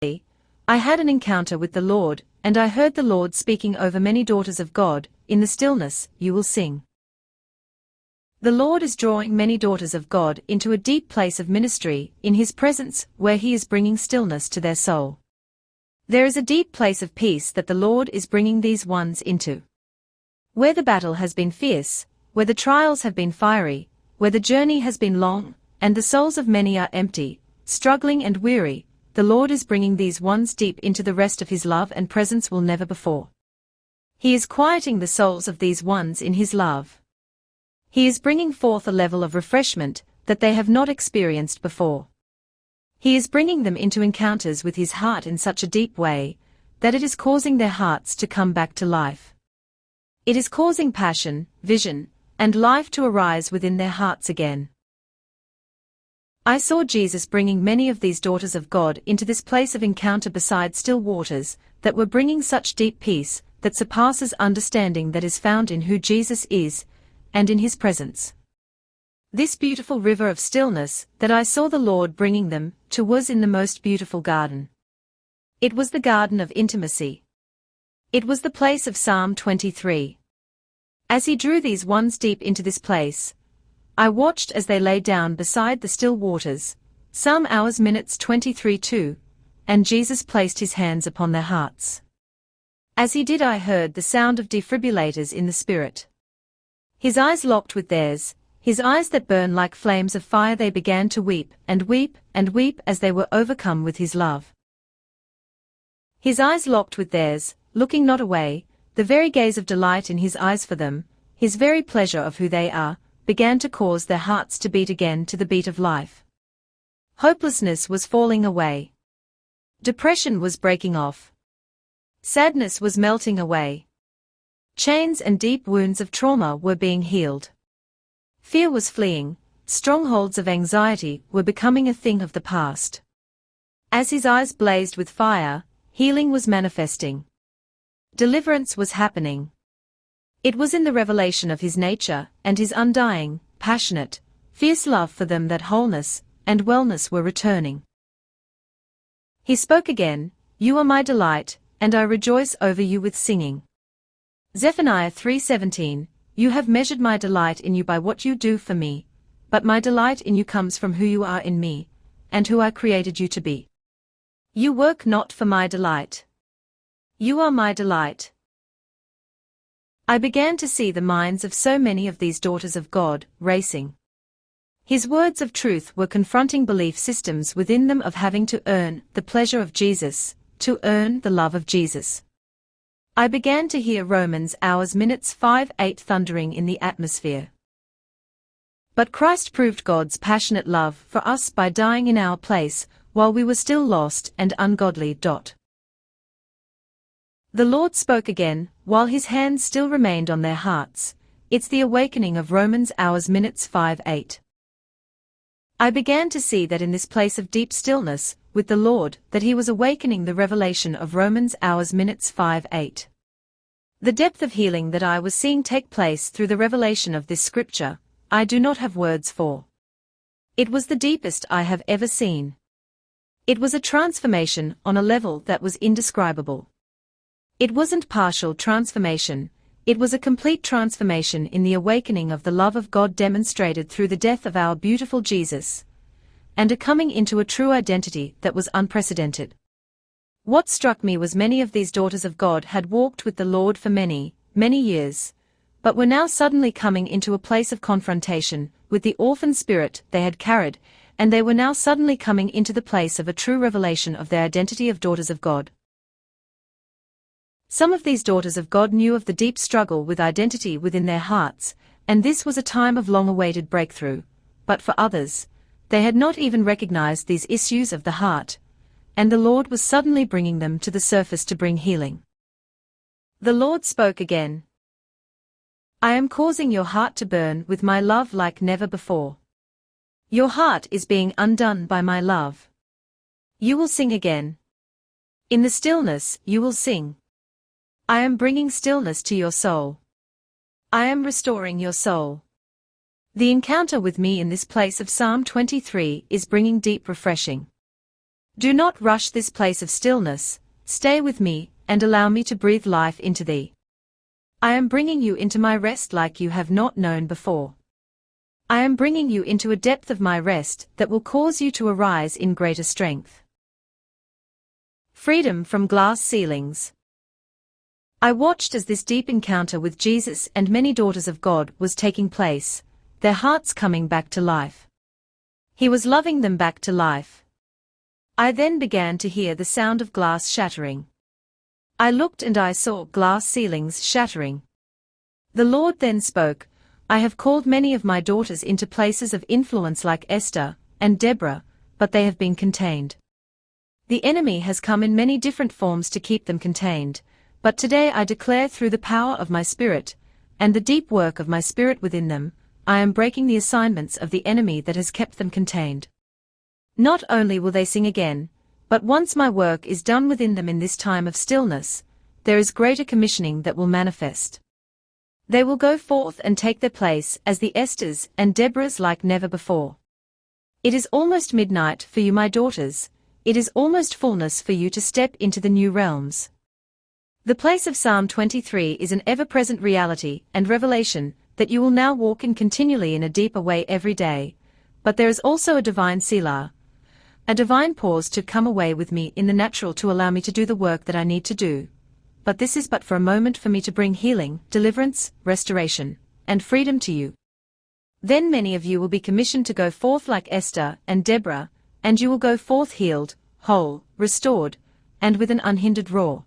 I had an encounter with the Lord, and I heard the Lord speaking over many daughters of God. In the stillness, you will sing. The Lord is drawing many daughters of God into a deep place of ministry, in His presence, where He is bringing stillness to their soul. There is a deep place of peace that the Lord is bringing these ones into. Where the battle has been fierce, where the trials have been fiery, where the journey has been long, and the souls of many are empty, struggling and weary, the Lord is bringing these ones deep into the rest of His love and presence will never before. He is quieting the souls of these ones in His love. He is bringing forth a level of refreshment that they have not experienced before. He is bringing them into encounters with His heart in such a deep way, that it is causing their hearts to come back to life. It is causing passion, vision, and life to arise within their hearts again. I saw Jesus bringing many of these daughters of God into this place of encounter beside still waters, that were bringing such deep peace, that surpasses understanding that is found in who Jesus is, and in His presence. This beautiful river of stillness that I saw the Lord bringing them to was in the most beautiful garden. It was the garden of intimacy. It was the place of Psalm 23. As He drew these ones deep into this place, I watched as they lay down beside the still waters, some hours minutes 23:2, and Jesus placed His hands upon their hearts. As He did, I heard the sound of defibrillators in the Spirit. His eyes locked with theirs, His eyes that burn like flames of fire. They began to weep and weep and weep as they were overcome with His love. His eyes locked with theirs, looking not away, the very gaze of delight in His eyes for them, His very pleasure of who they are, began to cause their hearts to beat again to the beat of life. Hopelessness was falling away. Depression was breaking off. Sadness was melting away. Chains and deep wounds of trauma were being healed. Fear was fleeing, strongholds of anxiety were becoming a thing of the past. As His eyes blazed with fire, healing was manifesting. Deliverance was happening. It was in the revelation of His nature and His undying, passionate, fierce love for them that wholeness and wellness were returning. He spoke again, "You are my delight, and I rejoice over you with singing." Zephaniah 3:17, "You have measured my delight in you by what you do for me, but my delight in you comes from who you are in me, and who I created you to be. You work not for my delight. You are my delight." I began to see the minds of so many of these daughters of God racing. His words of truth were confronting belief systems within them of having to earn the pleasure of Jesus, to earn the love of Jesus. I began to hear Romans hours minutes 5:8 thundering in the atmosphere. But Christ proved God's passionate love for us by dying in our place, while we were still lost and ungodly. The Lord spoke again, while His hands still remained on their hearts. It's the awakening of Romans hours minutes 5:8. I began to see that in this place of deep stillness, with the Lord, that He was awakening the revelation of Romans hours minutes 5:8. The depth of healing that I was seeing take place through the revelation of this scripture, I do not have words for. It was the deepest I have ever seen. It was a transformation on a level that was indescribable. It wasn't partial transformation, it was a complete transformation in the awakening of the love of God demonstrated through the death of our beautiful Jesus, and a coming into a true identity that was unprecedented. What struck me was many of these daughters of God had walked with the Lord for many, many years, but were now suddenly coming into a place of confrontation with the orphan spirit they had carried, and they were now suddenly coming into the place of a true revelation of their identity of daughters of God. Some of these daughters of God knew of the deep struggle with identity within their hearts, and this was a time of long-awaited breakthrough, but for others, they had not even recognized these issues of the heart, and the Lord was suddenly bringing them to the surface to bring healing. The Lord spoke again. "I am causing your heart to burn with my love like never before. Your heart is being undone by my love. You will sing again. In the stillness you will sing. I am bringing stillness to your soul. I am restoring your soul." The encounter with me in this place of Psalm 23 is bringing deep refreshing. Do not rush this place of stillness, stay with me, and allow me to breathe life into thee. I am bringing you into my rest like you have not known before. I am bringing you into a depth of my rest that will cause you to arise in greater strength. Freedom from glass ceilings. I watched as this deep encounter with Jesus and many daughters of God was taking place, their hearts coming back to life. He was loving them back to life. I then began to hear the sound of glass shattering. I looked and I saw glass ceilings shattering. The Lord then spoke, I have called many of my daughters into places of influence like Esther and Deborah, but they have been contained. The enemy has come in many different forms to keep them contained, but today I declare through the power of my Spirit, and the deep work of my Spirit within them, I am breaking the assignments of the enemy that has kept them contained. Not only will they sing again, but once my work is done within them in this time of stillness, there is greater commissioning that will manifest. They will go forth and take their place as the Esthers and Deborahs like never before. It is almost midnight for you, my daughters, it is almost fullness for you to step into the new realms. The place of Psalm 23 is an ever-present reality and revelation that you will now walk in continually in a deeper way every day, but there is also a divine Selah, a divine pause to come away with me in the natural to allow me to do the work that I need to do. But this is but for a moment for me to bring healing, deliverance, restoration, and freedom to you. Then many of you will be commissioned to go forth like Esther and Deborah, and you will go forth healed, whole, restored, and with an unhindered roar.